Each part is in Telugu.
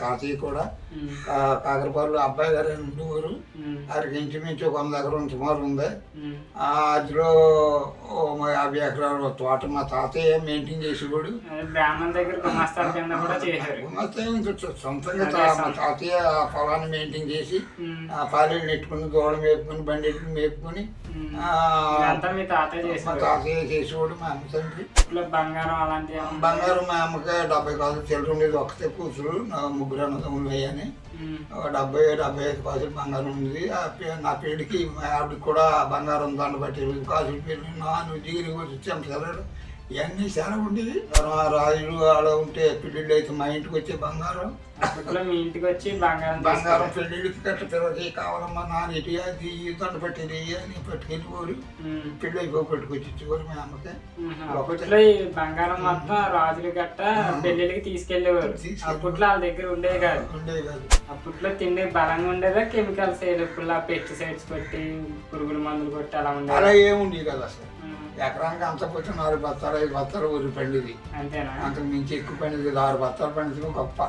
తాతయ్య కూడా కాకరపాలు అబ్బాయి గారు ఉండేవారు. వారికి ఇంచుమించు 100 ఎకరం సుమారు ఉంది. అందులో 50 ఎకరాల తోట మా తాతయ్య మెయింటైన్ చేసేవాడు. సొంతంగా మా తాతయ్య పొలాన్ని మెయింటైన్ చేసి పాలు నెట్టుకుని దూడ మేపుకుని బండి మేపుకుని మా తాతయ్య చేసేవాడు. మా అమ్మ తండ్రి బంగారం మా అమ్మకి 70 కాసులు చిల్లర ఉండేది. ఒక్కతే కూతురు, ముగ్గురు అన్నదమ్ములు అయ్యాని 70-75 కాసులు బంగారం ఉంది. నా పెళ్లికి మా ఆవిడకి కూడా బంగారం దండ బట్టి 20 కాసులు పెళ్ళి నువ్వు దిగిరి వచ్చి అమ్మకెళ్ళాడు. ఇవన్నీ చాలా ఉండేవి. రాజులు అలా ఉంటే పెళ్ళిళ్ళు అయితే మా ఇంటికి వచ్చే బంగారం బంగారం పెళ్ళిళ్ళకి కట్ట పిల్లలకి కావాలమ్మా నాన్న ఇటు అది దండ పట్టేది అని పట్టుకెళ్ళిపోరు. పెళ్ళి అయిపో పట్టుకొచ్చి ఇచ్చేవారు మా అమ్మకి. బంగారం మొత్తం రాజులు గట్ట పెళ్లికి తీసుకెళ్లేవారు. అప్పట్లో వాళ్ళ దగ్గర ఉండేది కాదు. అప్పట్లో తిండి బలంగా ఉండేదా కెమికల్స్ ఇప్పుడు పెస్టిసైడ్స్ కొట్టి పురుగుల మందులు కొట్టి అలా ఉండేది. అలా ఏముంది కదా అసలు. ఎకరానికి అంత పోతే 4 బత్తాలు 5 బత్తాలు ఊరి పండిది. అంతకు మించి ఎక్కువ పండిది 6 బత్తాలు పండించడం గొప్ప.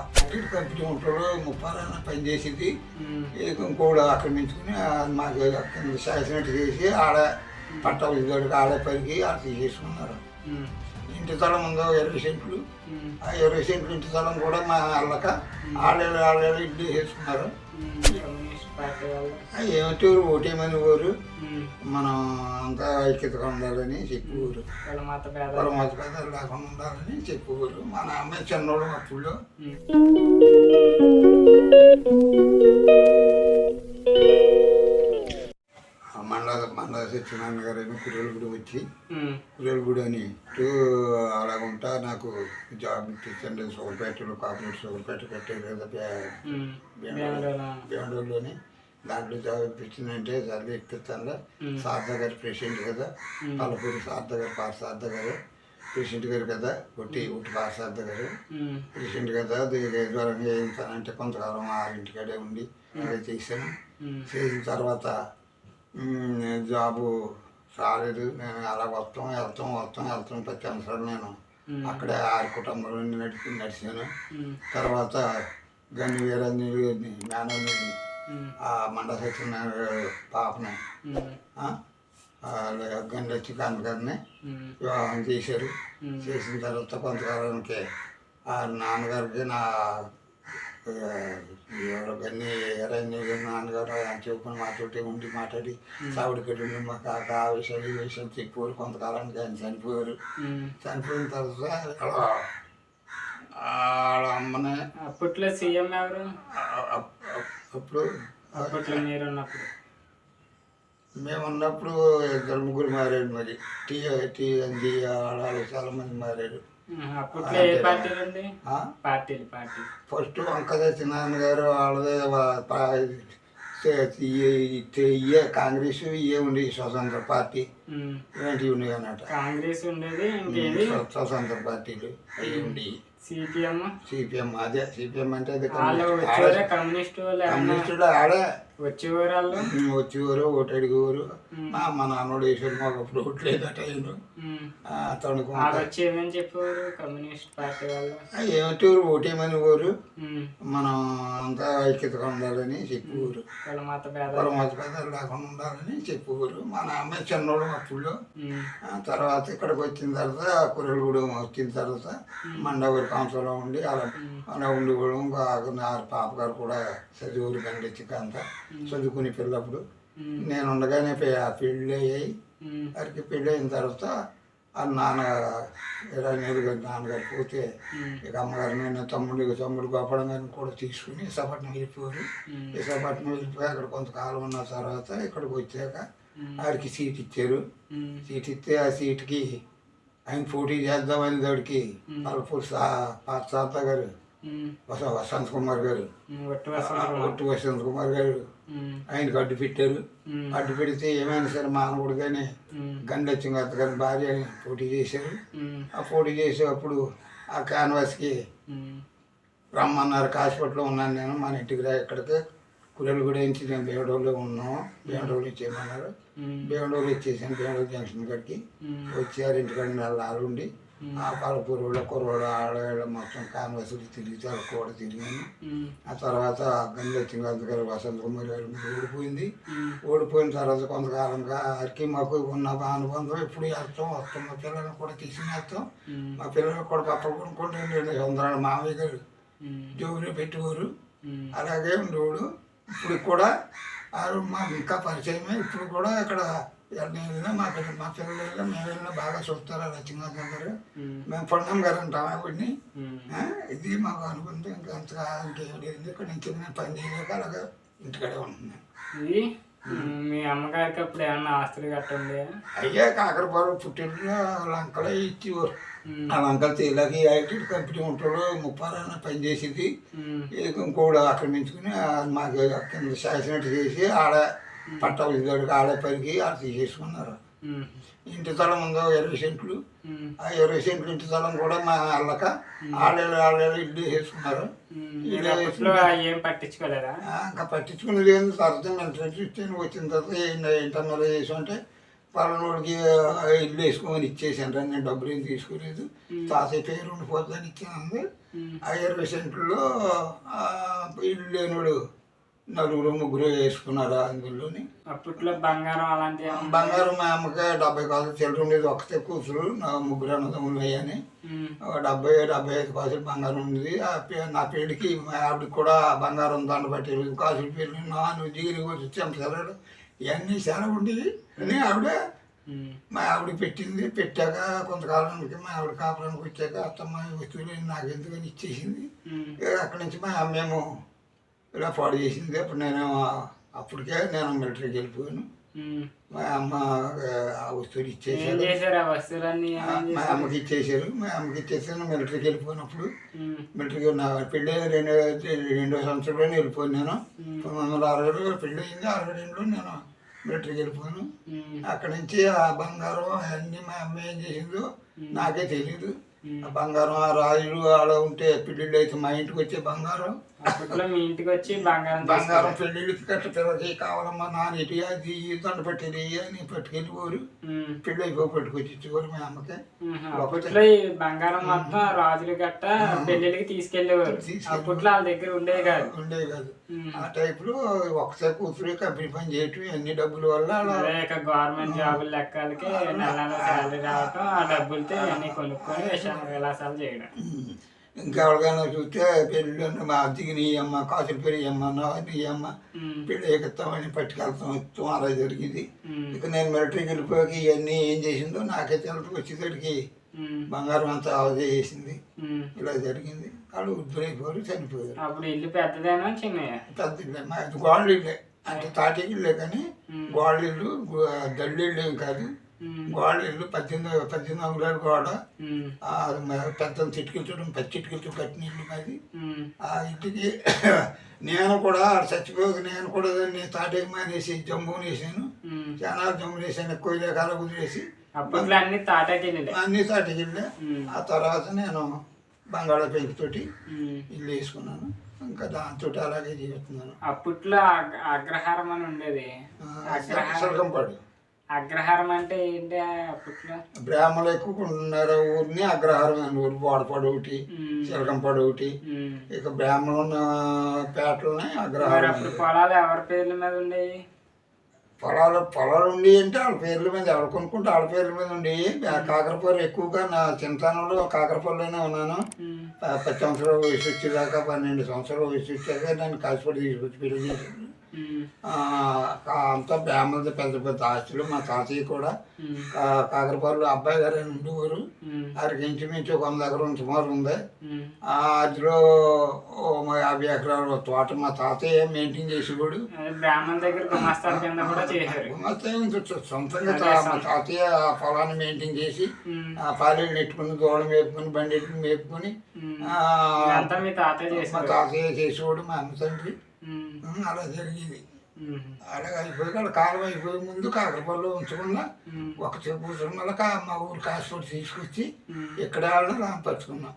కంపెనీ ఉంటాడు 30 పని చేసింది. ఇంకోడు ఆక్రమించుకుని మాకు శాసినట్టు చేసి ఆడ పట్ట ఉద్యోగుడికి ఆడే పనికి ఆడ తీసేసుకున్నారు. ఇంటి స్థలం ఉందో 20 సెంట్లు. ఆ 20 సెంట్లు ఇంటి స్థలం కూడా మా అల్లక ఆడేళ్ళు ఇడ్లీ చేసుకున్నారు. ఏమిటి ఓటేమని ఊరు మనం అంతా ఐక్యతగా ఉండాలని చెప్పేవారు. కులమత పేదలు లేకుండా ఉండాలని చెప్పేవారు. మా నాన్న చిన్నోడు అప్పుడు మండల సత్యనారాయణ గారు అని కుర్రెలగూడి వచ్చి కుర్రెలగూడి అని అలాగుంటా నాకు జాబ్ ఇప్పించండి. సూపర్పేటలో కాపరేట్ సూపర్పేట కట్టారు కదా బేండూరులోని. దాంట్లో జాబ్ ఇప్పించిందంటే సర్లే ఇప్పిస్తాను. శారదా గారు ప్రెసిడెంట్ కదా, పల్లపూరి శారదా గారు పాత శారదా గారు ప్రెసిడెంట్ గారు కదా, ఉట్టి పాత శారదా గారు ప్రెసిడెంట్ కదా. దూరంగా వేయించానంటే కొంతకాలం 6 కాడే ఉండి అదే చేశాను. చేసిన తర్వాత జాబు రాలేదు. నేను అలా వెళ్తాం 10 సంవత్సరాలు నేను అక్కడే 6 కుటుంబాలు నడిచాను. తర్వాత గన్ని వీరాంజలి గారిని మేనల్ని ఆ మండల సత్యనారాయణ పాపని గన్ని లక్ష్మీకాంత్ గారిని వివాహం చేశారు. చేసిన తర్వాత కొంతకాలానికి ఆ నాన్నగారికి నా గన్ని వీరాంజలి నాన్నగారు ఆయన చెప్పుకుని మాతోటి మాట్లాడి సావిడికట్టు ఉండి మాకు ఆ విషయాలు ఈ విషయాలు చెప్పేవారు. కొంతకాలానికి ఆయన చనిపోయారు. చనిపోయిన తర్వాత వాళ్ళ అమ్మనే అప్పట్లో సీఎం ఎవరు? అప్పుడు మేమున్నప్పుడు 2-3 మారాడు. మరి టీఎన్జీ వాళ్ళు చాలా మంది మారాడు. ఫస్ట్ వంక సత్యనారాయణ గారు వాళ్ళదే కాంగ్రెస్ ఉండి స్వతంత్ర పార్టీ ఇలాంటివి ఉన్నాయి అన్నట్టు. కాంగ్రెస్ ఉండేది, స్వతంత్ర పార్టీలు అవి ఉండి సిపిఎం అదే సిపిఎం అంటే అది కమ్యూనిస్టులు ఆడే వచ్చేవారు ఓటు అడిగేవారు. మా నాన్నోడు వేసారు. మాకు అప్పుడు ఓటు లేదు అట ఏమిటి ఓటేమని ఊరు మనం అంతా ఐక్యతగా ఉండాలని చెప్పేవారు. కులమత పేదలు లేకుండా ఉండాలని చెప్పేవారు. మా నాన్న చిన్నోడు అప్పుడు. తర్వాత ఇక్కడికి వచ్చిన తర్వాత కుర్రెలగూడెం వచ్చిన తర్వాత మండవరి కాంసంలో ఉండి అలా ఉండేవాడు. ఇంకా పాప గారు కూడా చదివారు గండిచ్చికంతా చదువుకునే పిల్లప్పుడు. నేను ఉండగానే పెళ్ళి అయ్యాయి. వారికి పెళ్ళి అయిన తర్వాత ఆ నాన్నగారు పోతే ఇక అమ్మగారు నేను తమ్ముడు గోపడం గారిని కూడా తీసుకుని విశాఖపట్నం వెళ్ళిపోయారు. విశాఖపట్నం వెళ్ళిపోయి అక్కడ కొంతకాలం ఉన్న తర్వాత ఇక్కడికి వచ్చాక వారికి సీట్ ఇచ్చారు. సీట్ ఇస్తే ఆ సీటుకి ఆయన పోటీ చేద్దామని దాడికి పల్లపూరి పాత శారదా గారు వసంత్ కుమార్ గారు ఆయనకు అడ్డు పెట్టారు. అడ్డు పెడితే ఏమైనా సరే మానవుడు కానీ గండొచ్చిన గారి భార్య పోటీ చేశారు. ఆ పోటీ చేసేటప్పుడు ఆ క్యాన్వాస్కి రమ్మన్నారు. హాస్పిటల్లో ఉన్నాను నేను. మన ఇంటికి రా ఇక్కడికి కుర్రెలగూడెం నుంచి నేను బేవడోలో ఉన్నాము. బేవడోలు ఇచ్చేయమన్నారు. బేవడోలు ఇచ్చేసాను. బేవడోలు జంక్షన్ కాడికి వచ్చి 6 నెలలు ఉండి ఆ పలుపురులో కుర్రోడు ఆడవాళ్ళు మొత్తం కాన్వసులు తిరిగి కూడా తిరిగాను. ఆ తర్వాత గంగా చింగాంత గారు వసంత కుమారి గారి మీద ఓడిపోయిన తర్వాత కొంతకాలంగా అరికి మాకు ఉన్న అనుబంధం ఎప్పుడు వెళ్తాం వస్తాం. మా పిల్లల్ని కూడా తీసుకుని వెళ్తాం. మా పిల్లలు కూడా పప్పలు కొనుక్కుంటే వందరాలు మామయ్య గారు జోబులో పెట్టేవారు. అలాగే ఉండేవాడు. ఇప్పుడు కూడా మాకు ఇంకా పరిచయమే. ఇప్పుడు కూడా ఇక్కడ నేను వెళ్ళినా మా పిల్లలు వెళ్ళినా మేము వెళ్ళినా బాగా చూస్తారు. లక్ష్మీనాథం గారు మేము పొన్నం గారు అంటాం ఆవిడ్ని. ఇది మాకు అనుకుంటే ఇంకా అంతగా ఇంకేం లేదు. ఇక్కడ నుంచి నేను పని చేయలేక అలాగే ఇంటికాడే ఉంటున్నాను. మీ అమ్మగారికి అప్పుడు ఏమన్నా ఆస్తులు కట్టండి? అయ్యా కాకరపాలు పుట్టిన లంకలో ఇచ్చేవారు. ఆ లంకలు తేలాకి ఐటీ కంపెనీ ఉంటాడు 30 పని చేసేది. ఇంకోడు ఆక్రమించుకుని మాకు కింద శాసినట్టు చేసి ఆడ పట్ట ఉద్యోగుడికి ఆడే పనికి ఆడ తీసేసుకున్నారు. ఇంటి స్థలం ఉందో 20 సెంట్లు. ఆ 20 సెంట్లు ఇంటి స్థలం కూడా మా అల్లక ఆడేళ్ళు ఇల్లు వేసుకున్నారు. ఏం పట్టించుకోలేదా? ఇంకా పట్టించుకునేది ఏంది సరదా మెంటల్ ఇచ్చాను. వచ్చిన తర్వాత ఇంటర్నల్ చేసి అంటే పలానోడికి ఇల్లు వేసుకోమని ఇచ్చేసాను. నేను డబ్బులు ఏం తీసుకోలేదు. తాతయ్య పేరు ఉండిపోతుందని ఇచ్చాను. ఆ 20 సెంట్లలో ఇల్లు లేనోడు 4-3 వేసుకున్నారు. అందులోని అప్పట్లో బంగారం అలాంటి బంగారం మా అమ్మకి 70 కాసులు చిల్లర ఉండేది. ఒక్కతే కూతురు నా 3 అన్నదమ్ములు అయ్యాని 70-75 కాసులు బంగారం ఉండేది. నా పెళ్ళికి మా ఆవిడకి కూడా బంగారం దండ పట్టి కాసులు పెళ్ళి నాను దిగిరి వచ్చి చెంపలు ఇవన్నీ చాలా ఉండేవి. అని ఆవిడ మా ఆవిడ పెట్టింది. పెట్టాక కొంతకాలానికి మా ఆవిడ కాపురానికి వచ్చాక అత్తమ్మ వస్తువులు నాకు ఎందుకని ఇచ్చేసింది. అక్కడి నుంచి మా అమ్మేమో ఇలా పాడు చేసింది. అప్పుడు అప్పటికే నేను మిలిటరీకి వెళ్ళిపోయాను. మా అమ్మ ఆ వస్తువులు ఇచ్చేసారు. మా అమ్మకి ఇచ్చేసారు. మిలిటరీకి వెళ్ళిపోయినప్పుడు మిలిటరీకి నా పెళ్ళి 2వ సంవత్సరంలోనే వెళ్ళిపోయాను. నేను 1960లో పెళ్ళి అయింది. 62లో నేను మిలిటరీకి వెళ్ళిపోయాను. అక్కడి నుంచి ఆ బంగారం అవన్నీ మా అమ్మ ఏం చేసిందో నాకే తెలీదు. ఆ బంగారం ఆ రాజులు ఆడ ఉంటే పెళ్ళిళ్ళు అయితే మా ఇంటికి వచ్చే బంగారం మీ ఇంటికి వచ్చి బంగారం పెళ్ళిళ్ళకి కట్ట పిల్లకి కావాలమ్మా నాన్న ఇటు అది దండ పట్టేది అని పట్టుకెళ్ళిపోరు. పెళ్ళి అయిపోయి పట్టుకొచ్చి ఇచ్చేవారు మా అమ్మకి. అప్పట్లో ఈ బంగారం మొత్తం రాజులు గట్ట పెళ్ళిళ్ళకి తీసుకెళ్ళేవారు. అప్పట్లో వాళ్ళ దగ్గర ఉండేవి కాదు. ఆ టైప్లో ఒకసారి కూతురు కంపెనీ పని చేయటం అన్ని డబ్బుల వల్ల గవర్నమెంట్ జాబులు లెక్కలకి నెల శాలరీ రావటం ఆ డబ్బులతో అన్ని కొనుక్కొని విలాసాలు చేయడం. ఇంకా ఎవరికైనా చూస్తే పెళ్ళి మా అద్దెకి నీయమ్మ కాసులు పెరిగమ్మ నీయమ్మ పెళ్ళి ఎక్కిస్తామని పట్టుకెళ్తాం ఇస్తాం అలా జరిగింది. ఇక నేను మిలిటరీకి వెళ్ళిపోయాక ఇవన్నీ ఏం చేసిందో నాకే తెలుసు. వచ్చేసరికి బంగారం అంతా అవధి చేసింది. ఇలా జరిగింది. వాళ్ళు ఉద్దురైపోయారు, చనిపోయారు. అప్పుడు ఇల్లు పెద్దదేనా చిన్న? పెద్ద ఇల్లే. మా గోడలు ఇల్లే. అంటే తాటికి ఇల్లే కానీ గోడలు ఇల్లు దళ్ళిళ్ళు ఏం కాదు. గోడలు ఇల్లు 18 అంగుళాల గోడ. పెద్ద చిటికలతో పచ్చి చిటికలతో కట్టిన ఇల్లు మాది. ఆ ఇంటికి నేను కూడా చచ్చిపోయాక నేను కూడా దాన్ని తాటేకి మానేసి జంబుని వేసాను. చాలా జంబులు వేసాను. ఎక్కువ లేకాల కుదిరేసి అన్ని తాటకి వెళ్ళే. ఆ తర్వాత నేను బంగాళా పెంకుతోటి ఇల్లు వేసుకున్నాను. ఇంకా దాంతో అలాగే జీవిస్తున్నాను. అప్పట్లో అగ్రహారం అని ఉండేది. సరకంపాడు. అగ్రహారం అంటే ఏంటి? అప్పట్లో బ్రాహ్మణులు ఎక్కువ ఉన్నారు. ఊరిని అగ్రహారం అని ఊరు. బోడపాడు ఒకటి, చిలకంపాడు ఒకటి. ఇక బ్రాహ్మణుల పేటలని అగ్రహారం. అప్పుడు పొలాలు ఎవరి పేర్ల మీద ఉండేవి? పొలాలు ఉండి అంటే వాళ్ళ పేర్ల మీద ఎవరు కొనుక్కుంటే వాళ్ళ పేర్ల మీద ఉండేవి. కాకరపూర ఎక్కువగా నా చింతానంలో కాకరపూరలోనే ఉన్నాను. 10 సంవత్సరాలు వయసు వచ్చేదాకా 12 సంవత్సరాలు వయసు వచ్చాక నన్ను కాసిపడి తీసుకొచ్చి పెళ్లి చేశాను. అంతా బ్రాహ్మణులతో పెద్ద ఆస్తులు. మా తాతయ్య కూడా కాకరపాలు అబ్బాయి గారు అని ఉండేవారు. వారికి ఇంచుమించు 100 ఎకరం సుమారు ఉంది. అందులో 50 ఎకరాల తోట మా తాతయ్య మెయింటైన్ చేసేవాడు. సొంతంగా మా తాతయ్య పొలాన్ని మెయింటైన్ చేసి ఆ పాలేళ్ళు నెట్టుకుని దూడలు మేపుకొని బండి మేపుకొని మా తాతయ్య చేసేవాడు. మా అమ్మ తండ్రి అలా జరిగింది. అలాగే అయిపోయి వాళ్ళ కాలం అయిపోయే ముందు కాకరపల్లిలో ఉంచకుండా ఒక కూర్చున్న వాళ్ళకి మా ఊరు కాసుపడి తీసుకొచ్చి ఇక్కడ వాళ్ళని పరుచుకున్నాం.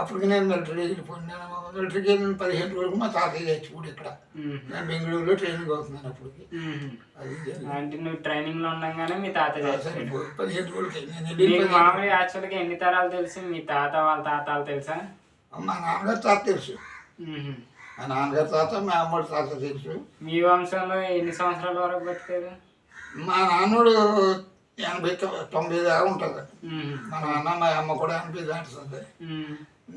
అప్పటికి నేను మిలిటరీకి వెళ్ళిపోయాను. నేను మిలిటరీకి వెళ్ళిన 15 వరకు మా తాతయ్య చచ్చిపోయాడు ఇక్కడ. నేను బెంగళూరులో ట్రైనింగ్ అవుతున్నాను అప్పటికి. అది అంటే నువ్వు ట్రైనింగ్ లో ఉండగానే మీ తాత చచ్చిపోయాడు. 15 వరకు నీకు మామూలుగా యాక్చువల్గా ఎన్ని తరాలు తెలుసు? మీ తాత వాళ్ళ తాతాలు తెలుసా? మా నాన్నగారు తాత తెలుసు, మా నాన్నగారు తాత, మా అమ్మడి తాత తెలుసు. మీ వంశంలో ఎన్ని సంవత్సరాల వరకు బతికారు? మా నాన్నోడు 80-90 దాకా ఉంటుంది. మా నాన్న మా అమ్మ కూడా 80 దాటుతుంది.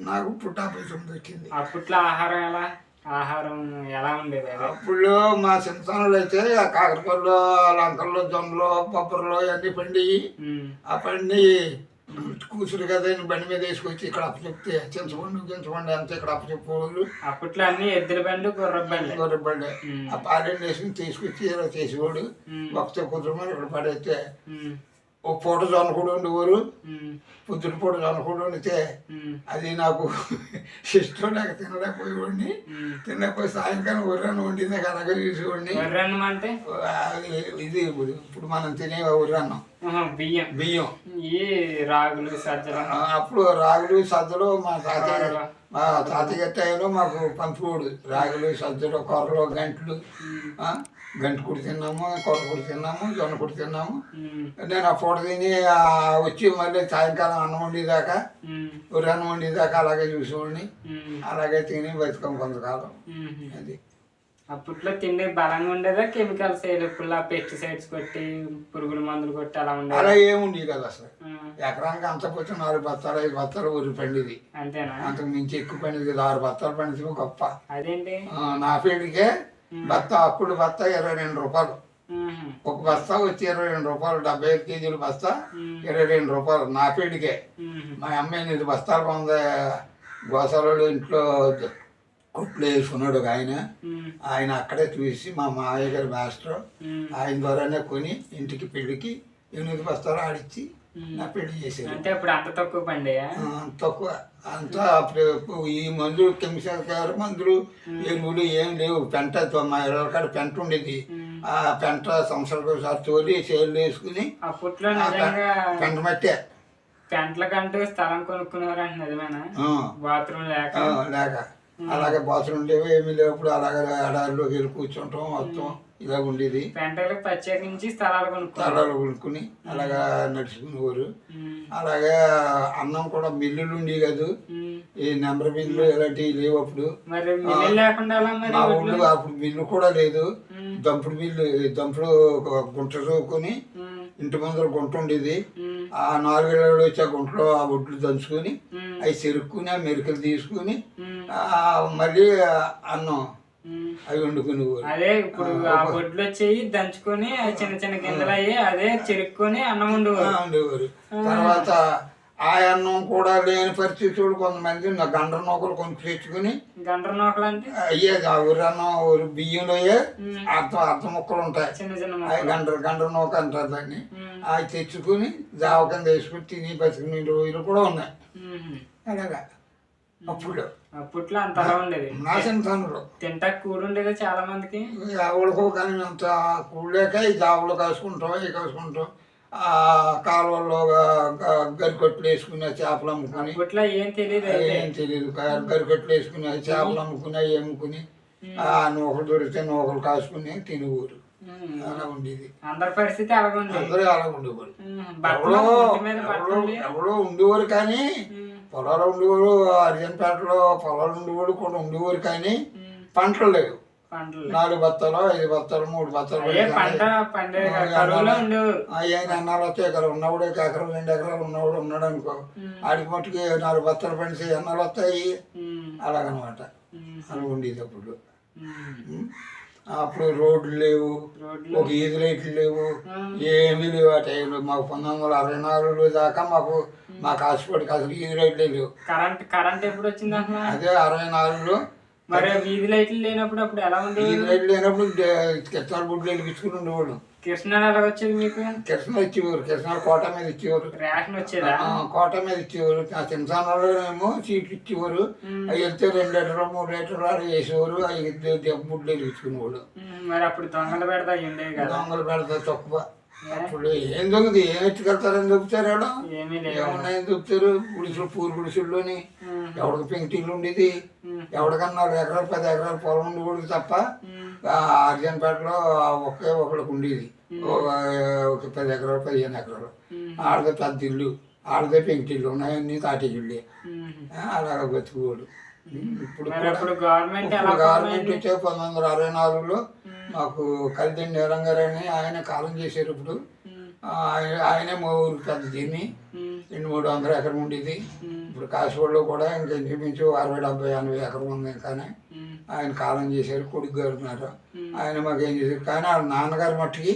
నాకు ఇప్పుడు 59 వచ్చింది. అప్పట్లో ఆహారం ఎలా ఉండేది? అప్పుడు మా చిన్నతనంలో అయితే ఆ కాకరకాయలు, లంకల్లో, జొన్నలు, బొబ్బర్లు అన్నీ పండి ఆ పండి కూసురు కదా బండి మీద వేసుకొచ్చి ఇక్కడ అప్పచెప్తే చించబండి అంతే ఇక్కడ అప్పచెప్పేవాళ్ళు. అప్పట్లో అన్ని ఎద్దుల బండి, గుర్రబండి ఆ పాలెండి వేసుకుని తీసుకొచ్చి ఇలా చేసేవాడు. ఒకటే కుదురు ఇక్కడ పడైతే ఓ పూట జొన్న కూడా ఉండేవారు. పొద్దున పూట జొన్న కూడా వండితే అది నాకు ఇష్టం లేక తినలేకపోయేవాడిని. తినలేకపోయి సాయంకాలం ఉర్రాన్ని వండింది అలాగే చూసేవాడిని. ఇది ఇప్పుడు మనం తినే ఉర్రాన్నం, బియ్యం, ఈ రాగులు, సజ్జలు. అప్పుడు రాగులు, సజ్జలు మా తాతయ్య టైంలో మాకు పంపుకోడు. రాగులు, సజ్జలు, కొర్రలు, గంటలు, గంట కుడి తిన్నాము, కొర్ర కుడి తిన్నాము, జొన్న కుడి తిన్నాము. నేను ఆ పూట తిని వచ్చి మళ్ళీ సాయంకాలం అన్నం వండేదాకా, ఉర్రన్నం వండేదాకా అలాగే చూసేవాడిని. అలాగే తిని బతుకం కొంతకాలం. అది అప్పట్లో తిండి బలంగా ఉండేదా? కెమికల్స్ ఇప్పుడు పెస్టిసైడ్స్ కొట్టి పురుగుల మందులు కొట్టి అలా ఉండేది? అలా ఏముండేది కదా అసలు. ఎకరానికి అంత పోతే 4 బత్తాలు 5 బత్తాలు ఊరి పండిది. అంతేనా? అంతకు మించి ఎక్కువ పండిది 6 బత్తాలు పండితే గొప్ప. అదేంటి? నా ఫీల్డ్కే బత్తా, అప్పుడు బత్తా 22 రూపాయలు. ఒక బస్తా వచ్చి 22 రూపాయలు. 75 కేజీల బస్తా 22 రూపాయలు నా ఫీల్డ్కే. మా అమ్మాయి 8 బస్తాలు కొంది. గోసాలలో ఇంట్లో కొట్లు వేసుకున్నాడు ఒక ఆయన అక్కడే చూసి మా మావయ్య గారి మాస్టర్ ఆయన ద్వారానే కొని ఇంటికి పెళ్లికి 8 బస్తాలు ఆడిచ్చి నా పెళ్లి చేసేది. అంటే అప్పుడు అంత తక్కువ పండి? తక్కువ అంతా. అప్పుడు ఈ మందులు కెమికల్ మందులు, ఎరువులు ఏం లేవు. పెంట మా ఇళ్ళకాడ పెంట ఉండేది. ఆ పెంట సంవత్సరాలకు ఒకసారి తోలి చేళ్ళు వేసుకుని అప్పట్లో పెంట మట్టే. పెంటలకంటూ స్థలం కొనుక్కునేవారు అంటే నిజమేనా? బాత్రూమ్ లేక అలాగే బాత్రూమ్ లేవు, ఏమీ లేవు. అలాగే ఎడారిలోకి వెళ్ళి కూర్చుంటాం మొత్తం ఇలా ఉండేది. పెంటలకు ప్రత్యేకించి స్థలాలు కొనుక్కుని అలాగా నడుచుకునేవారు. అలాగే అన్నం కూడా మిల్లులు ఉండేవి కాదు. ఈ నెంబర్ మిల్లు ఇలాంటివి లేవు అప్పుడు. మా ఊళ్ళో అప్పుడు మిల్లు కూడా లేదు. దంపుడు మిల్లు, దంపుడు గుంట చూసుకొని ఇంటి ముందర గుంట ఉండేది. ఆ 4 ఏళ్ళు వచ్చి ఆ గుంటలో ఆ ఒడ్లు దంచుకొని అవి చెరుక్కుని ఆ మెరుకలు తీసుకుని మళ్ళీ అన్నం అవి వండుకునేవారు. అదే ఇప్పుడు ఆ బొడ్లు వచ్చేవి దంచుకొని చిన్న చిన్న గింజలు అయ్యి అదే చెరుక్కొని అన్నం ఉండేవారు. తర్వాత ఆ అన్నం కూడా లేని పరిస్థితులు కొంతమంది గండ్ర నూకలు కొనుక్కు తెచ్చుకుని. గండ్ర నూకలు అంటే అయ్యేది ఆ ఊరన్నం బియ్యంలో అర్థం ముక్కలు ఉంటాయి. గండ్ర నూక అంటారు దాన్ని. అవి తెచ్చుకుని జావ కింద వేసుకుని తిని బతికిన రోజులు కూడా ఉన్నాయి. అలాగా అప్పట్లో అంత అలా ఉండేది. నా చిన్నతనంలో తింటా కూడు ఉండేది చాలా మందికి. ఎవరికో కానీ అంత కూడలేక ఈ జావలు కాసుకుంటాం, ఇవి కాసుకుంటాం. ఆ కాలువల్లో గరికొట్లు వేసుకునే చేపలు అమ్ముకుని. ఏం తెలియదు. గరికొట్లు వేసుకుని చేపలు అమ్ముకుని అవి అమ్ముకుని ఆ నూకలు దొరికితే నూకలు కాసుకుని తినేవారు. అలా ఉండేది. అందరి పరిస్థితి అలాగే ఉండేది. అందరూ అలా ఉండేవారు. ఎవరో ఉండేవారు కానీ పొలాలు ఉండేవారు. అర్జన్పేటలో పొలాలు ఉండేవాడు కూడా ఉండేవారు కానీ పంటలు లేవు. 4 బత్తాలు 5 బత్తాలు 3 బత్తాలు అన్నాలు వస్తే ఎకరం ఉన్నవాడు, ఎకరం 2 ఎకరాలు ఉన్నవాడు ఉన్నాడు అనుకో, ఆడికి మట్టుకి 4 బత్తాలు పండితే అన్నాలు వస్తాయి. అలాగనమాట. అలా ఉండేది అప్పుడు. అప్పుడు రోడ్లు లేవు, ఒక ఈది లైట్లు లేవు, ఏమీ లేవు. ఆ టైంలో మాకు 1964 దాకా మాకు హాస్పిటల్కి అసలు ఈది లైట్లే లేవు. కరెంట్ ఎప్పుడు వచ్చింది? అదే 64లో. మరి వీధి లైట్లు లేనప్పుడు అప్పుడు ఎలా ఉంది? వీధి లైట్లు లేనప్పుడు కిరసనాల బుడ్లు వెలిగించుకుని ఉండేవాడు. కిరసనాలు ఎలా వచ్చేది మీకు? కిరసనాలు ఇచ్చేవారు. కిరసనాలు కోట మీద ఇచ్చేవారు. రేషన్ వచ్చేదా? కోట మీద ఇచ్చేవారు. ఆ చిన్నసానంలో సీట్లు ఇచ్చేవారు. అవి వెళ్తే 2 లీటర్లు 3 లీటర్లు అలా వేసేవారు. అవి బుడ్లు వెలిగించుకునేవాడు. మరి అప్పుడు దొంగలు పెడతా ఉండేవి కదా? దొంగలు పెడతా తక్కువ. అప్పుడు ఏం దొంగది ఏం ఎత్తుకెళ్తారని దొక్కుతారు ఎవడ ఏమీ లేదు. ఏమన్నాయని దొక్కుతారు. గుడిసెలు పూరు గుడిసెల్లోని ఎవడికి పెంకిటీలు ఉండేది, ఎవడికన్నా 4 ఎకరాలు 10 ఎకరాలు పొలం ఉండకూడదు తప్ప అర్జున్పేటలో ఒకే ఒకడికి ఉండేది. ఒక 10 ఎకరాలు 15 ఎకరాలు ఆడదే పెద్ద ఇల్లు, ఆడదే పెంకిటీలు ఉన్నాయన్నీ తాటిగిళ్ళే. అలాగ బతుకువాడు. ఇప్పుడు గవర్నమెంట్ వచ్చే 1964లో మాకు కలిదండి నీలం గారు అని ఆయన కాలం చేశారు. ఇప్పుడు ఆయనే మా ఊరికి పెద్ద దీన్ని 200-300 ఎకరం ఉండేది. ఇప్పుడు కాశీవాడలో కూడా ఇంకా ఇంచుమించు 60-70-80 ఎకరం ఉంది. కానీ ఆయన కాలం చేశారు. కొడుకు గారు ఉన్నారు, ఆయన మాకు ఏం చేశారు. కానీ వాళ్ళ నాన్నగారి మట్టుకి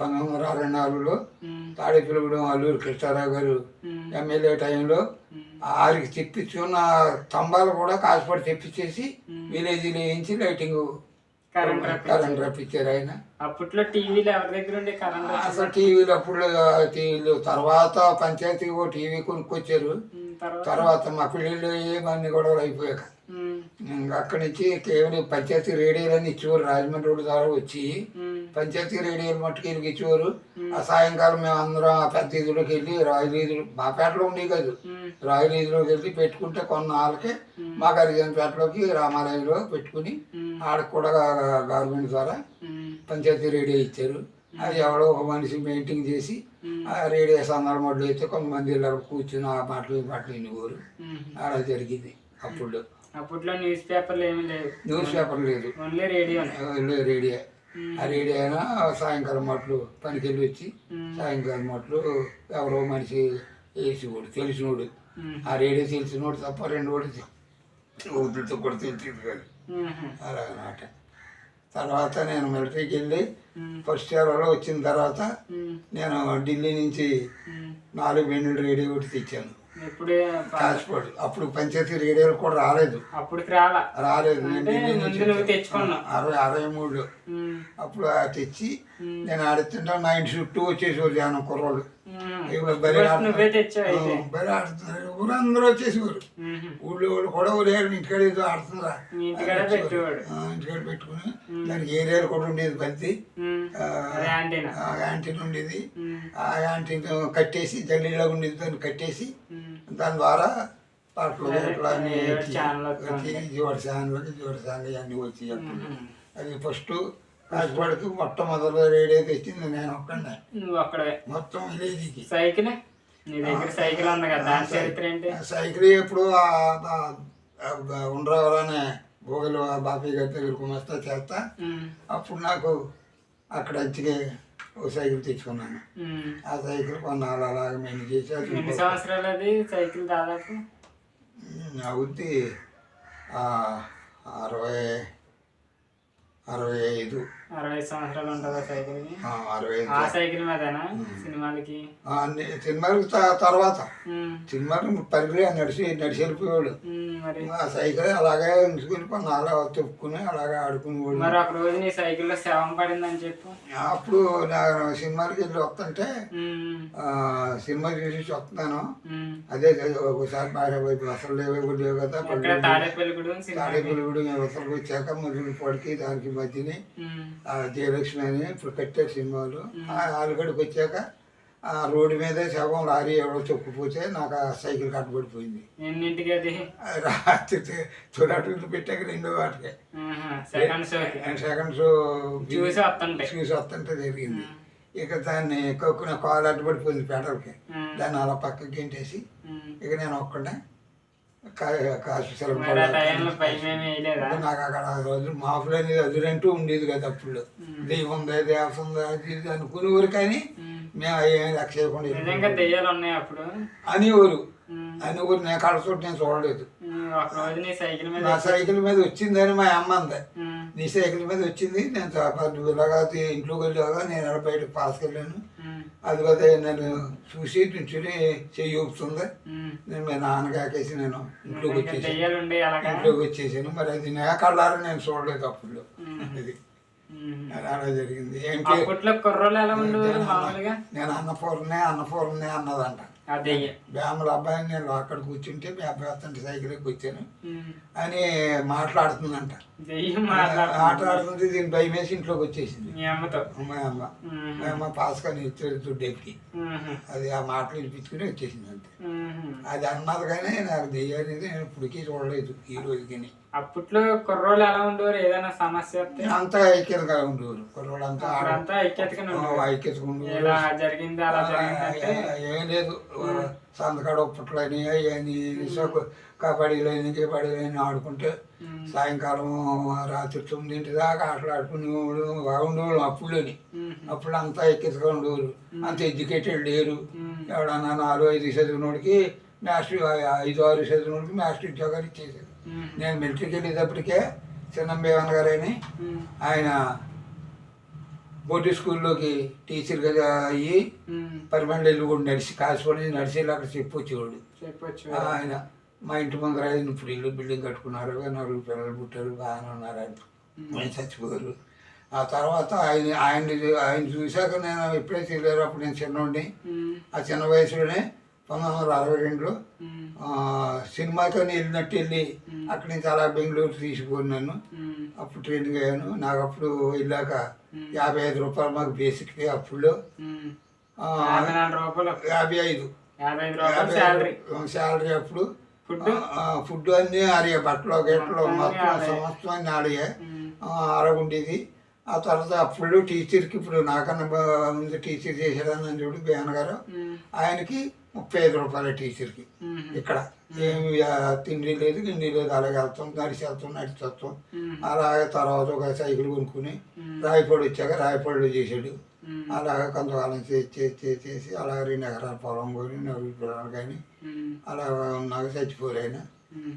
1964లో తాడేపల్లిగూడెం అల్లూరు కృష్ణారావు గారు ఎమ్మెల్యే టైంలో ఆరికి తెప్పించుకున్న స్తంభాలు కూడా కాశీపాడు తెప్పించేసి విలేజ్లో వేయించి లైటింగ్ కరెంట్ రప్పించారు ఆయన. అప్పట్లో టీవీలు ఎవరి దగ్గర ఉండే కరెంట్? అసలు టీవీలు అప్పుడు టీవీలు తర్వాత పంచాయతీ టీవీ కొనుక్కొచ్చారు. తర్వాత మా పిల్లలు ఏమన్నీ గొడవలు అయిపోయాక అక్కడి నుంచి కేవలం పంచాయతీ రేడియోలని ఇచ్చేవారు. రాజమండ్రి రోడ్డు ద్వారా వచ్చి పంచాయతీ రేడియోలు మట్టుకు వెళ్ళి ఇచ్చేవారు. ఆ సాయంకాలం మేము అందరం ఆ పెద్ద ఈదులోకి వెళ్ళి రాయల ఈదులు మా పేటలో ఉండేవి కాదు, రాయల ఈదులోకి వెళ్ళి పెట్టుకుంటే కొన్నాళ్ళకే మాకు అరిజన్పేటలోకి రామాలయంలో పెట్టుకుని ఆడకు కూడా గవర్నమెంట్ ద్వారా పంచాయతీ రేడియో ఇచ్చారు. అది ఎవడో ఒక మనిషి మెయింటైన్ చేసి ఆ రేడియో సందాల మొదలు అయితే కొంతమంది ఇలా కూర్చుని ఆ మాటలు వినేవారు. అలా జరిగింది. అప్పట్లో న్యూస్ పేపర్లు ఏమీ లేవు. న్యూస్ పేపర్ లేదు, ఓన్లీ రేడియో. రేడియో. ఆ రేడియో అయినా సాయంకాలం మాటలు పనికి వెళ్ళి వచ్చి సాయంకాలం మాటలు ఎవరో మనిషి వేసేవాడు, తెలిసినోడు. ఆ రేడియో తెలిసినోడు తప్ప 2 ఊదులతో కూడా తెలిసింది కాదు. అలాగనమాట. తర్వాత నేను మిలిటరీకి వెళ్ళి ఫస్ట్ ఇయర్లో వచ్చిన తర్వాత నేను ఢిల్లీ నుంచి 4 బెండ్లు రేడియో ఒకటి తెచ్చాను. కాశీపాడు. అప్పుడు పంచాయతీ రేడియోలు కూడా రాలేదు. రాలేదు. నేను ఢిల్లీ నుంచి 63లో అప్పుడు తెచ్చి నేను ఆడుతుంటే నా ఇంటి చుట్టూ వచ్చేసేవారు జనం కుర్రోళ్ళు. బలి ఆడుతున్నారు, ఊరందరూ వచ్చేసేవారు. ఊళ్ళో వాళ్ళు కూడా ఊరేళ్ళు ఇంటికాడ ఏదో ఆడుతున్నారా ఇంటికాడ పెట్టుకుని దానికి ఏరియాలు కూడా ఉండేది. బంతి యాంటీన్ ఉండేది. ఆ యాంటీన్ కట్టేసి జల్లీలో ఉండేది, దాన్ని కట్టేసి దాని ద్వారా పాటలు అన్నీ జోడ ఛానల్ అన్నీ వచ్చి అది ఫస్ట్ కాశీపాడుకి మొట్టమొదటి రేడియో తెచ్చింది నేను ఒక్కడే మొత్తం విలేజ్కి. సైకిల్ ఎప్పుడు ఉండరావాలనే భోగిలో బాపయ్య గారి దగ్గరకు వస్తా చేస్తా. అప్పుడు నాకు అక్కడ వచ్చి ఓ సైకిల్ తెచ్చుకున్నాను. ఆ సైకిల్ కొన్నాళ్ళు అలాగే మేము చేసి సైకిల్ దాదాపు అవుద్ది 65 సంవత్సరాలు ఉంటుందా సైకిల్? 65. ఆ సైకిల్ మీదనా సినిమాలకి? సినిమాలకి తర్వాత సినిమాలు పరిగిలే నడిచి వెళ్ళిపోయాడు. ఆ సైకిల్ అలాగే ఉంచుకుని అలా తొక్కుని అలాగే ఆడుకునేవాడు. మరి ఒక రోజు నీ సైకిల్లో శవం పడిందని చెప్పు. అప్పుడు సినిమాలకి వెళ్ళి వస్తుంటే సినిమా చూసి వస్తున్నాను. అదే ఒకసారి భార్య వైపు అసలు లేవు కదా. తాడేపల్లిగూడెం అసలు వచ్చాక మురుగు పడికి దానికి మధ్యని జయలక్ష్మి అని ఇప్పుడు కట్టారు సినిమాలు. ఆలుగడికి వచ్చాక ఆ రోడ్డు మీద శవం లారీ ఎవడో చొక్కుపోతే నాకు ఆ సైకిల్ కట్టబడిపోయింది. ఎన్నింటికి? అది రాత్రి తొడాటులు పెట్టాక 2వ వాటికి సెకండ్ షో చూసి వస్తుంటే జరిగింది. ఇక దాన్ని కక్కున కాలు అడ్డుపడిపోయింది పెట్రోల్కి. దాన్ని అలా పక్కకి గెంటేసి ఇక నేను ఒక్కడే నాకు అక్కడ రోజులు మాఫులు అనేది అదురంటూ ఉండేది కదా. అప్పుడు దెయ్యం ఉందా దేవసం ఉందా అది అనుకునేవారు. కానీ మేము అయ్యేది అక్షయకుండా అనేవారు. నేను కడచోటి నేను చూడలేదు. నా సైకిల్ మీద వచ్చిందని మా అమ్మ అంది, నీ సైకిల్ మీద వచ్చింది. నేను ఇలాగా ఇంట్లోకి వెళ్ళాగా నేను ఎలా బయటకు పాసుకెళ్ళాను. అది కదా నేను చూసి నుంచుని చెయ్యి ఊపుతుంది. నేను మా నాన్నకి ఆకేసి నేను ఇంట్లోకి వచ్చేసాను. మరి అది నా కళ్ళారని నేను చూడలేదు అప్పుడు. అది అలా జరిగింది. ఏంటి నేను అన్నపూర్ణే అన్నదంట. అదే బ్యాముల అబ్బాయిని నేను అక్కడ కూర్చుంటే మీ అబ్బాయి వస్తుంటే సైకిల్ కూర్చొని అని మాట్లాడుతుందంట. మాట్లాడుతుంది, దీని భయం వేసి ఇంట్లోకి వచ్చేసింది మా అమ్మ పాస్కొని ఇచ్చాడు దుడ్డెక్కి. అది ఆ మాటలు వినిపించుకుని వచ్చేసింది అంతే. అది అన్నది కానీ నాకు దెయ్యాలి నేను ఇప్పటికీ చూడలేదు ఈ రోజుకి. అప్పట్లో కుర్రోళ్ళు ఎలా ఉండేవారు? ఏదైనా సమస్య అంతా ఐక్యతగా ఉండేవారు కుర్రోళ్ళు అంతా ఐక్యతగా జరిగింది అలా ఏం లేదు. సంతకాడ ఒప్పట్లు అని అవన్నీ కబడ్డీలని గిబడీలని ఆడుకుంటే సాయంకాలం రాత్రి 9 దాకా ఆటలు ఆడుకునేవాడు బాగుండేవాళ్ళు అప్పుడులోని. అప్పుడు అంతా ఐక్యతగా ఉండేవారు, అంత ఎడ్యుకేటెడ్ లేరు. ఎవడన్నా 4-5 చదివినోడికి మాస్టర్ 5-6 చదివినోడికి మాస్టర్ ఉద్యోగాలు ఇచ్చేసారు. నేను మిలిటరీకి వెళ్ళేటప్పటికే చిన్నంబేవన్ గారు అని ఆయన బోర్డు స్కూల్లోకి టీచర్గా అయ్యి 10 మంది వెళ్ళి కూడా నడిచి కాసిపోయి నడిచి అక్కడ చెప్పొచ్చేవాడు. ఆయన మా ఇంటి ముందర ఇప్పుడు ఇల్లు బిల్డింగ్ కట్టుకున్నారు, 4 పిల్లలు పుట్టారు, బాగానే ఉన్నారు, ఆయన చచ్చిపోయారు. ఆ తర్వాత ఆయన చూశాక నేను ఎప్పుడైతే వెళ్ళారు అప్పుడు నేను చిన్నోడిని. ఆ చిన్న వయసులోనే 1962లో సినిమాతో వెళ్ళినట్టు వెళ్ళి అక్కడి నుంచి అలా బెంగళూరు తీసుకుని నన్ను అప్పుడు ట్రైనింగ్ అయ్యాను. నాకు అప్పుడు వెళ్ళాక 55 రూపాయలు మాకు బేసిక్ పే అప్పుడులో. 55 శాలరీ అప్పుడు. ఫుడ్ అన్నీ ఆడియా, బట్టలు గెట్టలు మొత్తం సంవత్సరం అన్నీ ఆడియా అరగుండేది. ఆ తర్వాత అప్పుడు టీచర్కి ఇప్పుడు నాకన్నా ముందు టీచర్ చేశాడని చూడు బేన్ గారు, ఆయనకి 35 రూపాయలు టీచర్కి. ఇక్కడ ఏమి తిండి లేదు గిండి లేదు, అలాగే వెళ్తాం, నడిచి వస్తాం. అలాగే తర్వాత ఒక సైకిల్ కొనుక్కుని రాయపడి వచ్చాక రాయపడిలో చేశాడు. అలాగే కొంతకాలం చేసి అలాగే 2 ఎకరాల పొలం కొని 4 పిల్లలు కానీ అలా ఉన్నాక చచ్చిపోరు ఆయన.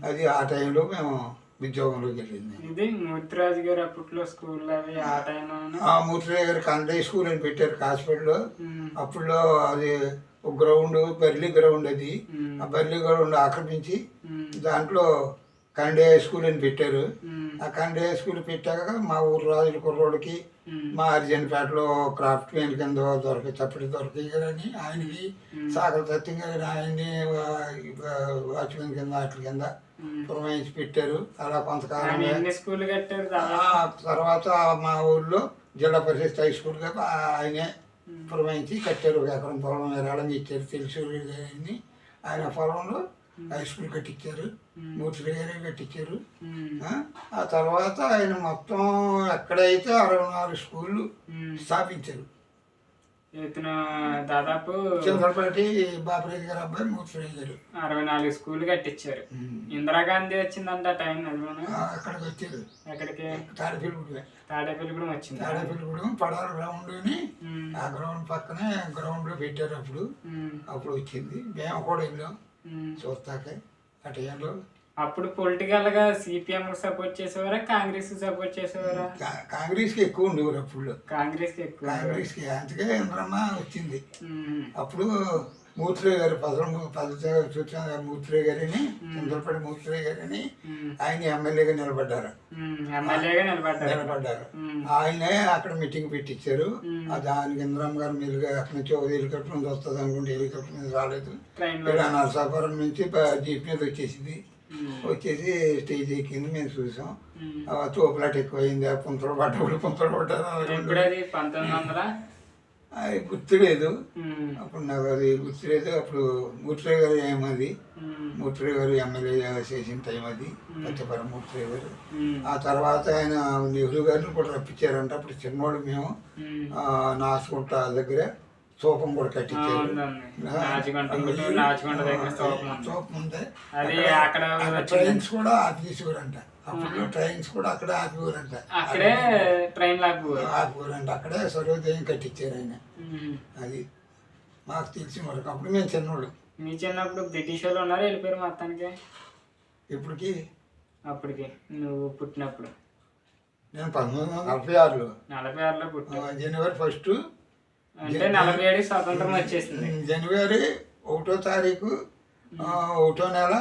అది ఆ టైంలో మేము ఉద్యోగంలోకి వెళ్ళింది. ఇది మూర్తిరాజు గారు అప్పట్లో స్కూల్ మూర్తిరాజు గారు కన్నడ స్కూల్ అని పెట్టారు కాసిపేటలో. అప్పుడులో అది ఒక గ్రౌండ్, బర్లీ గ్రౌండ్, అది ఆ బర్లీ గ్రౌండ్ ఆక్రమించి దాంట్లో కన్నడ స్కూల్ అని పెట్టారు. ఆ కన్నడ స్కూల్ పెట్టాక మా ఊరు రాజుల కుర్రోడికి మా అర్జెంట్పేటలో క్రాఫ్ట్ మెయిన్ కింద చప్పటి దొరకని ఆయనకి సాగర సత్యం గారు ఆయన్ని వాచ్మెన్ కింద వాటి కింద పురమాయించి పెట్టారు. అలా కొంతకాలం తర్వాత మా ఊళ్ళో జిల్లా పరిషత్ హై స్కూల్గా ఆయనే పురమాయించి కట్టారు. 1 ఎకరం పొలం విరాళంగా ఇచ్చారు. తెలుసు ఆయన పొలంలో హై స్కూల్ కట్టించారు, మూర్తి గారే కట్టించారు. ఆ తర్వాత ఆయన మొత్తం ఎక్కడైతే 64 స్కూళ్ళు స్థాపించారు. దాదాపు చంద్రపాటి బాబురాజు గారు అబ్బాయి మూర్తి గారు 64 స్కూళ్ళు కట్టించారు. ఇందిరాగాంధీ వచ్చిందంట టైం అక్కడికి వచ్చారు. ఎక్కడికి? తాడేపల్లిగూడెం వచ్చింది. తాడేపల్లిగూడెం పడాల గ్రౌండ్ అని ఆ గ్రౌండ్ పక్కనే గ్రౌండ్ లో పెట్టారు. అప్పుడు వచ్చింది. మేము కూడా వెళ్ళాం చూస్తాకే ఆ టైంలో. అప్పుడు పొలిటికల్ గా సిపిఎం సపోర్ట్ చేసేవారా, కాంగ్రెస్ సపోర్ట్ చేసేవారా? కాంగ్రెస్ కి ఎక్కువ ఉండేవారు అప్పుడు. కాంగ్రెస్ కి అందుకే ఇంద్రమ్మ వచ్చింది. అప్పుడు మూర్తిరావు గారు మూర్తిరావు గారిని చంద్రపడి మూర్తిరావు గారిని ఆయన ఎమ్మెల్యేగా నిలబడ్డారు. ఆయనే అక్కడ మీటింగ్ పెట్టించారు. దానికి ఇంద్రమ్మ గారు మీరుగా అక్కడి నుంచి హెలికాప్టర్ మీద వస్తుంది అనుకుంటే హెలికాప్టర్ మీద రాలేదు. నరసాపురం నుంచి జీప్ మీద వచ్చేసింది. వచ్చేసి స్టేజ్ ఎక్కింది. మేము చూసాం. తోపులాట ఎక్కువైంది. పుంతలు పడ్డారు. అది గుర్తులేదు అప్పుడు నాకు, అది గుర్తులేదు. అప్పుడు మూర్తిరావు గారు ఏమది మూర్తిరావు గారు ఎమ్మెల్యే చేసిన టైం అది, పచ్చపరం మూర్తిరావు గారు. ఆ తర్వాత ఆయన నెహ్రూ గారిని కూడా రప్పించారంట. అప్పుడు చిన్నవాడు మేము నాసుకుంట దగ్గర స్తూపం కూడా కట్టించారు. స్తూపం ఉంది. ట్రైన్స్ కూడా ఆపేసేవారంట. అప్పుడు ట్రైన్స్ కూడా అక్కడే ఆపేవారంట. ఆపేవారంట. అక్కడే సర్వోదయం కట్టించారు ఆయన. అది మాకు తెలిసి వరకు. అప్పుడు మేము చిన్నవాళ్ళు. మీ చిన్నప్పుడు బ్రిటిష్ వాళ్ళు ఉన్నారు, వెళ్ళిపోయారు మొత్తానికి. ఇప్పటికి అప్పటికి నువ్వు పుట్టినప్పుడు? నేను 1946లో పుట్టినా. జనవరి 1 అంటే 47 స్వాతంత్రం వచ్చేసింది. జనవరి 1వ తారీఖు 1వ నెల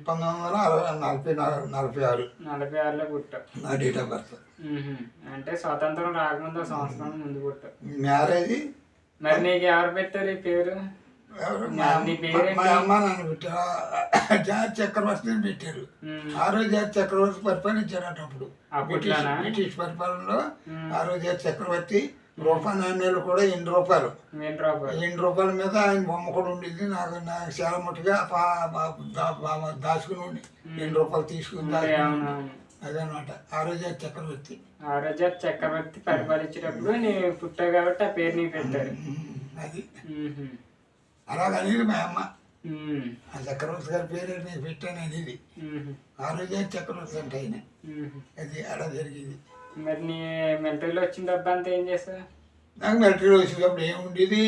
1946లో పుట్టావు. నా డేట్ ఆఫ్ బర్త్. అంటే స్వాతంత్రం రాకముందు సంవత్సరం ముందు పుట్టావు. మ్యారేజ్. మరి నీకు ఎవరు పెట్టారు ఈ పేరు? ఎవరు నీ పేరేంటి? మా అమ్మ నాన్న పెట్టారు జార్జ్ చక్రవర్తి అని పెట్టారు. ఆ రోజు జార్జ్ చక్రవర్తి పరిపాలించారట అప్పుడు. బ్రిటిష్ పరిపాలనలో ఆ రోజు జార్జ్ చక్రవర్తి రూపాయి నాణ్యాలు కూడా 8 రూపాయలు 8 రూపాయల మీద ఆయన బొమ్మ కూడా ఉండేది. నాకు చాలా మట్టుగా దాచుకుని ఉండి 8 రూపాయలు తీసుకుని అదనమాట ఆ రోజు చక్రవర్తి. ఆ రోజు చక్రవర్తి పరిపాలించేటప్పుడు నేను పుట్టావు కాబట్టి ఆ పేరు నీకు పెట్టారు. అది అలాగనేది మా అమ్మ. ఆ చక్రవర్తి గారి పేరు నేను పెట్టాను అనేది. ఆ రోజే చక్రవర్తి అంటే ఆయన. అది అలా జరిగింది. మరి నీ మిలిటరీలో వచ్చిన డబ్బా అంతా ఏం చేస్తావు? నాకు మిలిటరీలో వచ్చినప్పుడు ఏముండేది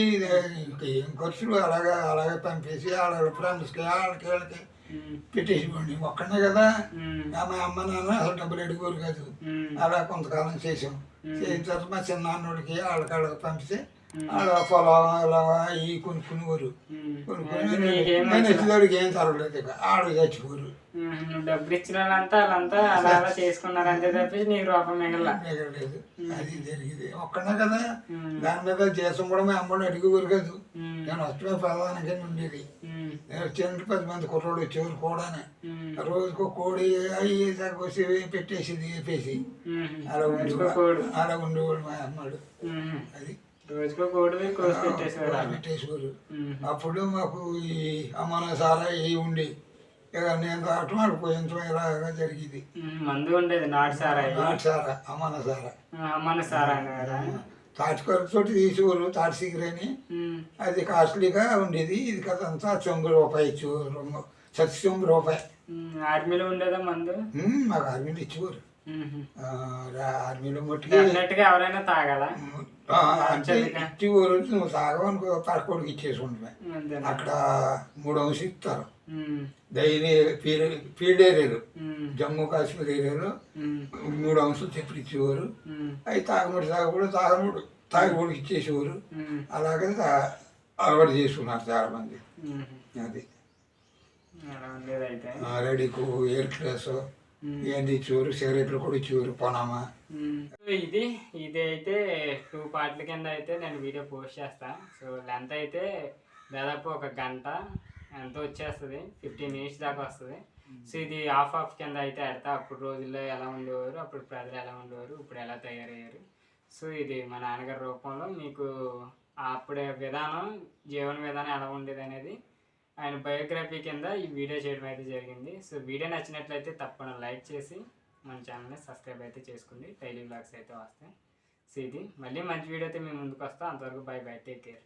ఏం ఖర్చులు అలాగే పంపేసి వాళ్ళ ఫ్రెండ్స్కి వాళ్ళకి పెట్టేసిపోండి. ఒక్కనే కదా మా అమ్మ నాన్న అసలు డబ్బులు అడిగోరు కాదు. అలా కొంతకాలం చేసాం. చేసిన తర్వాత మా చిన్నాన్నోడికి వాళ్ళకి పంపిస్తే వాళ్ళ పొలం ఇలా ఇవి కొనుక్కునేవారు. కొనుక్కొని నేను వచ్చేవాడికి ఏం తరగలేదు. ఇక ఆడు చచ్చిపోరు. డబ్బులు ఇచ్చిన వాళ్ళంతా అలా చేసుకున్నారు అంతే తప్పించి నీకు రూపం మిగలలేదు. అది జరిగింది. ఒక్కనే కదా దాని మీద చేసం కూడా మా అమ్మని అడిగేవారు కాదు. నేను వస్తే ప్రధానంగా ఉండేది. నేను వచ్చేందుకు 10 మంది కుర్రోడు వచ్చేవారు కూడానే. రోజుకో కోడి అవి వచ్చి పెట్టేసి వేపేసి అలా ఉండేవాడు మా అమ్మడు. అది రోజుకో కోడి కోసి పెట్టేసేవారు. అప్పుడు మాకు ఈ అమ్మన సారా ఇవి ఉండి ఇక నేను రావటం అక్కడ పోయించడం ఇలాగా జరిగింది. మందు ఉండేది నాటు సారా అమ్మన సారా తాటికరతో తీసేవారు. తాటి సిగరని అది కాస్ట్లీగా ఉండేది. ఇది కదంతా ₹1 ₹100 ఆర్మీలో ఉండేదా మందు? మాకు ఆర్మీలో ఇచ్చేవారు. ఆర్మీలో మట్టుగా ఎవరైనా తాగాల ఇచ్చేవారు. నువ్వు తాగవనుకో పరకోడికి ఇచ్చేసుకుంటున్నా. అక్కడ 3 ounces ఇస్తారు. డైలీ ఫీల్డ్ ఏరియాలు జమ్మూ కాశ్మీర్ ఏరియాలో 3 ounces చెప్పి ఇచ్చేవారు. అవి తాగబోడికి ఇచ్చేసేవారు. అలాగే అలవాటు చేసుకున్నారు చాలా మంది. అది రెడీకు ఎయిర్ క్లాస్ ఏంటి ఇచ్చేవారు. సిగరెట్లు కూడా ఇచ్చేవారు. పొనామా ఇది అయితే 2 పార్ట్ల కింద అయితే నేను వీడియో పోస్ట్ చేస్తాను. సో లెంత్ అయితే దాదాపు 1 గంట ఎంతో వచ్చేస్తుంది. 15 minutes దాకా వస్తుంది. సో ఇది హాఫ్ కింద అయితే ఆడతా. అప్పుడు రోజుల్లో ఎలా ఉండేవారు, అప్పుడు ప్రజలు ఎలా ఉండేవారు, ఇప్పుడు ఎలా తయారయ్యారు. సో ఇది మా నాన్నగారి రూపంలో మీకు అప్పుడే విధానం, జీవన విధానం ఎలా ఉండేది అనేది ఆయన బయోగ్రఫీ కింద ఈ వీడియో చేయడం అయితే జరిగింది. సో వీడియో నచ్చినట్లయితే తప్పకుండా లైక్ చేసి మన ఛానల్ని సబ్స్క్రైబ్ అయితే చేసుకోండి. డైలీ వ్లాగ్స్ అయితే వస్తాయి. సో ఇది మళ్ళీ మంచి వీడియో అయితే మేము ముందుకు వస్తాం. అంతవరకు బై బై, టేక్ కేర్.